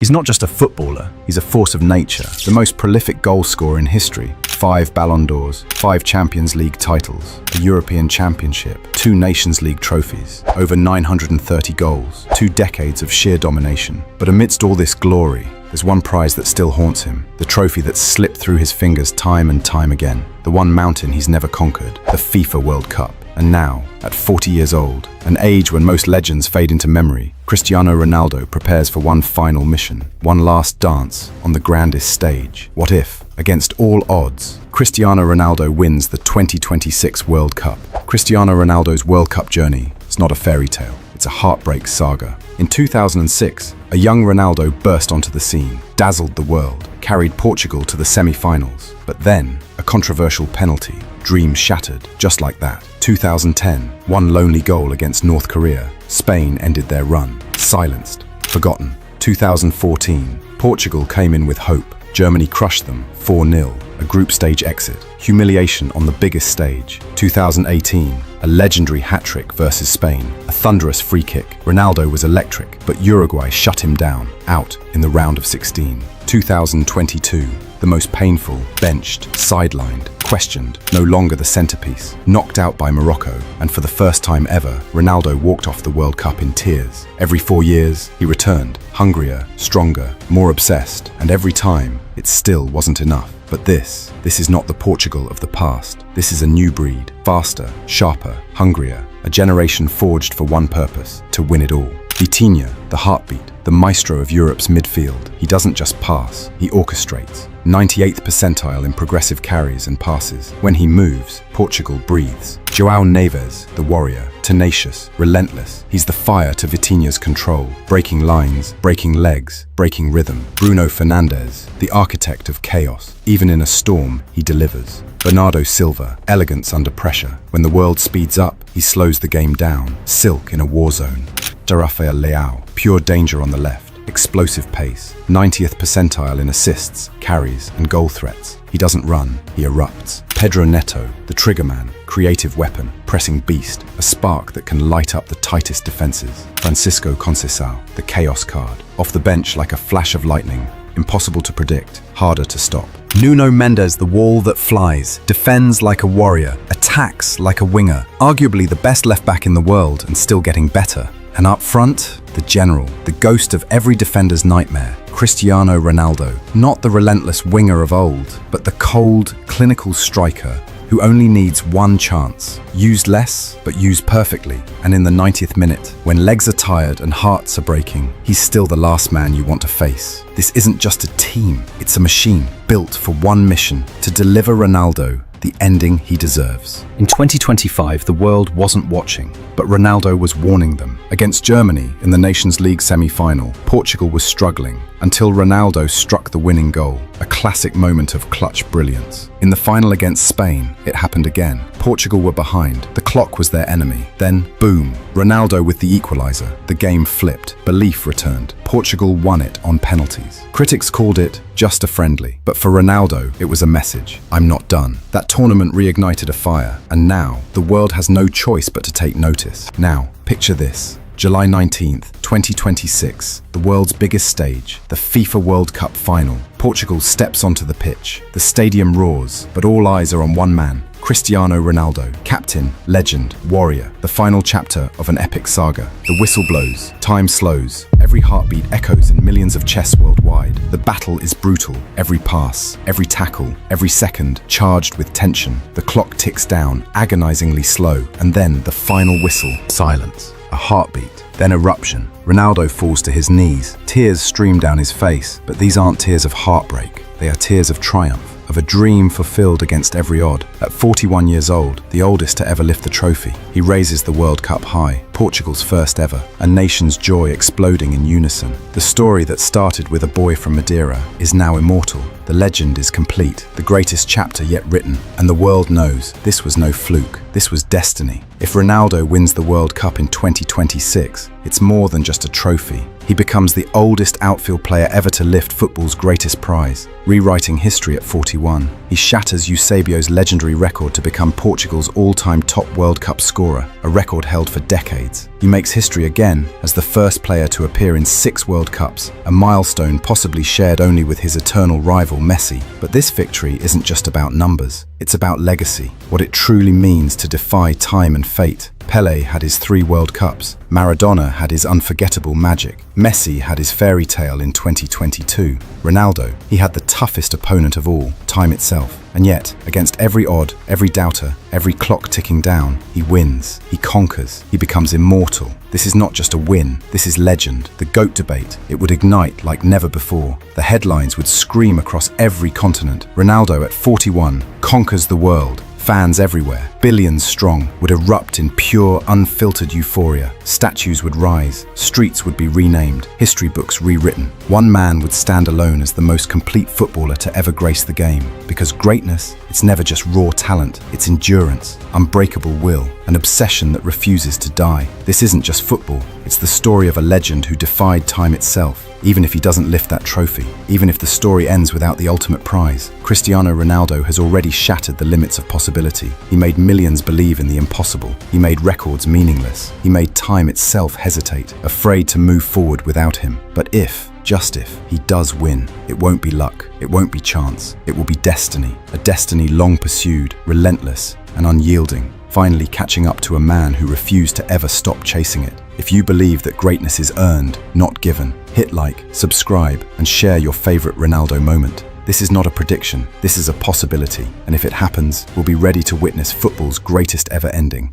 He's not just a footballer, he's a force of nature, the most prolific goal scorer in history. 5 Ballon d'Ors, 5 Champions League titles, a European Championship, 2 Nations League trophies, over 930 goals, 2 decades of sheer domination. But amidst all this glory, there's one prize that still haunts him, the trophy that's slipped through his fingers time and time again, the one mountain he's never conquered, the FIFA World Cup. And now, at 40 years old, an age when most legends fade into memory, Cristiano Ronaldo prepares for one final mission, one last dance on the grandest stage. What if, against all odds, Cristiano Ronaldo wins the 2026 World Cup? Cristiano Ronaldo's World Cup journey is not a fairy tale, it's a heartbreak saga. In 2006, a young Ronaldo burst onto the scene, dazzled the world, carried Portugal to the semi-finals. But then, a controversial penalty, dreams shattered, just like that. 2010, one lonely goal against North Korea, Spain ended their run, silenced, forgotten. 2014, Portugal came in with hope, Germany crushed them, 4-0, a group stage exit, humiliation on the biggest stage. 2018, a legendary hat-trick versus Spain, a thunderous free kick. Ronaldo was electric, but Uruguay shut him down, out in the round of 16. 2022, the most painful, benched, sidelined, questioned, no longer the centerpiece, knocked out by Morocco, and for the first time ever, Ronaldo walked off the World Cup in tears. Every 4 years, he returned, hungrier, stronger, more obsessed, and every time, it still wasn't enough. But this is not the Portugal of the past. This is a new breed, faster, sharper, hungrier, a generation forged for one purpose, to win it all. Vitinha, the heartbeat, the maestro of Europe's midfield. He doesn't just pass, he orchestrates. 98th percentile in progressive carries and passes. When he moves, Portugal breathes. João Neves, the warrior, tenacious, relentless. He's the fire to Vitinha's control, breaking lines, breaking legs, breaking rhythm. Bruno Fernandes, the architect of chaos. Even in a storm, he delivers. Bernardo Silva, elegance under pressure. When the world speeds up, he slows the game down. Silk in a war zone. Rafael Leao, pure danger on the left, explosive pace, 90th percentile in assists, carries, and goal threats. He doesn't run, he erupts. Pedro Neto, the triggerman, creative weapon, pressing beast, a spark that can light up the tightest defenses. Francisco Conceição, the chaos card, off the bench like a flash of lightning, impossible to predict, harder to stop. Nuno Mendes, the wall that flies, defends like a warrior, attacks like a winger, arguably the best left-back in the world and still getting better. And up front, the general, the ghost of every defender's nightmare, Cristiano Ronaldo. Not the relentless winger of old, but the cold, clinical striker who only needs one chance. Used less, but used perfectly. And in the 90th minute, when legs are tired and hearts are breaking, he's still the last man you want to face. This isn't just a team, it's a machine built for one mission, to deliver Ronaldo the ending he deserves. In 2025, the world wasn't watching, but Ronaldo was warning them. Against Germany in the Nations League semi-final, Portugal was struggling until Ronaldo struck the winning goal, a classic moment of clutch brilliance. In the final against Spain, it happened again. Portugal were behind, the clock was their enemy. Then, boom, Ronaldo with the equalizer. The game flipped, belief returned. Portugal won it on penalties. Critics called it just a friendly, but for Ronaldo, it was a message. I'm not done. That tournament reignited a fire, and now the world has no choice but to take notice. Now, picture this. July 19th, 2026, the world's biggest stage, the FIFA World Cup final. Portugal steps onto the pitch. The stadium roars, but all eyes are on one man, Cristiano Ronaldo, captain, legend, warrior, the final chapter of an epic saga. The whistle blows, time slows, every heartbeat echoes in millions of chests worldwide. The battle is brutal, every pass, every tackle, every second charged with tension. The clock ticks down, agonizingly slow, and then the final whistle, silence. A heartbeat, then eruption. Ronaldo falls to his knees. Tears stream down his face, but these aren't tears of heartbreak. They are tears of triumph, of a dream fulfilled against every odd. At 41 years old, the oldest to ever lift the trophy, he raises the World Cup high, Portugal's first ever, a nation's joy exploding in unison. The story that started with a boy from Madeira is now immortal. The legend is complete, the greatest chapter yet written, and the world knows this was no fluke, this was destiny. If Ronaldo wins the World Cup in 2026, it's more than just a trophy. He becomes the oldest outfield player ever to lift football's greatest prize, rewriting history at 41. He shatters Eusebio's legendary record to become Portugal's all-time top World Cup scorer, a record held for decades. He makes history again as the first player to appear in 6 World Cups, a milestone possibly shared only with his eternal rival Messi. But this victory isn't just about numbers. It's about legacy, what it truly means to defy time and fate. Pelé had his 3 World Cups. Maradona had his unforgettable magic. Messi had his fairy tale in 2022. Ronaldo, he had the toughest opponent of all, time itself. And yet, against every odd, every doubter, every clock ticking down, he wins, he conquers, he becomes immortal. This is not just a win, this is legend. The GOAT debate, it would ignite like never before. The headlines would scream across every continent. Ronaldo at 41 conquers the world. Fans everywhere, billions strong, would erupt in pure, unfiltered euphoria. Statues would rise, streets would be renamed, history books rewritten. One man would stand alone as the most complete footballer to ever grace the game. Because greatness, it's never just raw talent, it's endurance, unbreakable will, an obsession that refuses to die. This isn't just football, it's the story of a legend who defied time itself. Even if he doesn't lift that trophy, even if the story ends without the ultimate prize, Cristiano Ronaldo has already shattered the limits of possibility. He made millions believe in the impossible. He made records meaningless. He made time itself hesitate, afraid to move forward without him. But if, just if, he does win, it won't be luck, it won't be chance, it will be destiny. A destiny long pursued, relentless, and unyielding, finally catching up to a man who refused to ever stop chasing it. If you believe that greatness is earned, not given, hit like, subscribe, and share your favorite Ronaldo moment. This is not a prediction, this is a possibility, and if it happens, we'll be ready to witness football's greatest ever ending.